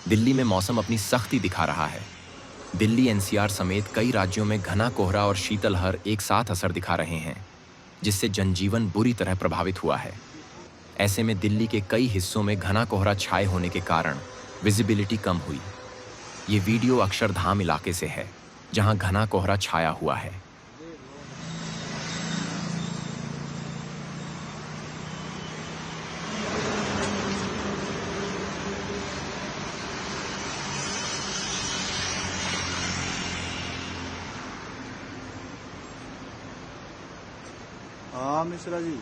दिल्ली में मौसम अपनी सख्ती दिखा रहा है। दिल्ली एनसीआर समेत कई राज्यों में घना कोहरा और शीतलहर एक साथ असर दिखा रहे हैं, जिससे जनजीवन बुरी तरह प्रभावित हुआ है। ऐसे में दिल्ली के कई हिस्सों में घना कोहरा छाए होने के कारण विजिबिलिटी कम हुई। ये वीडियो अक्षरधाम इलाके से है, जहां घना कोहरा छाया हुआ है। हाँ मिश्रा जी।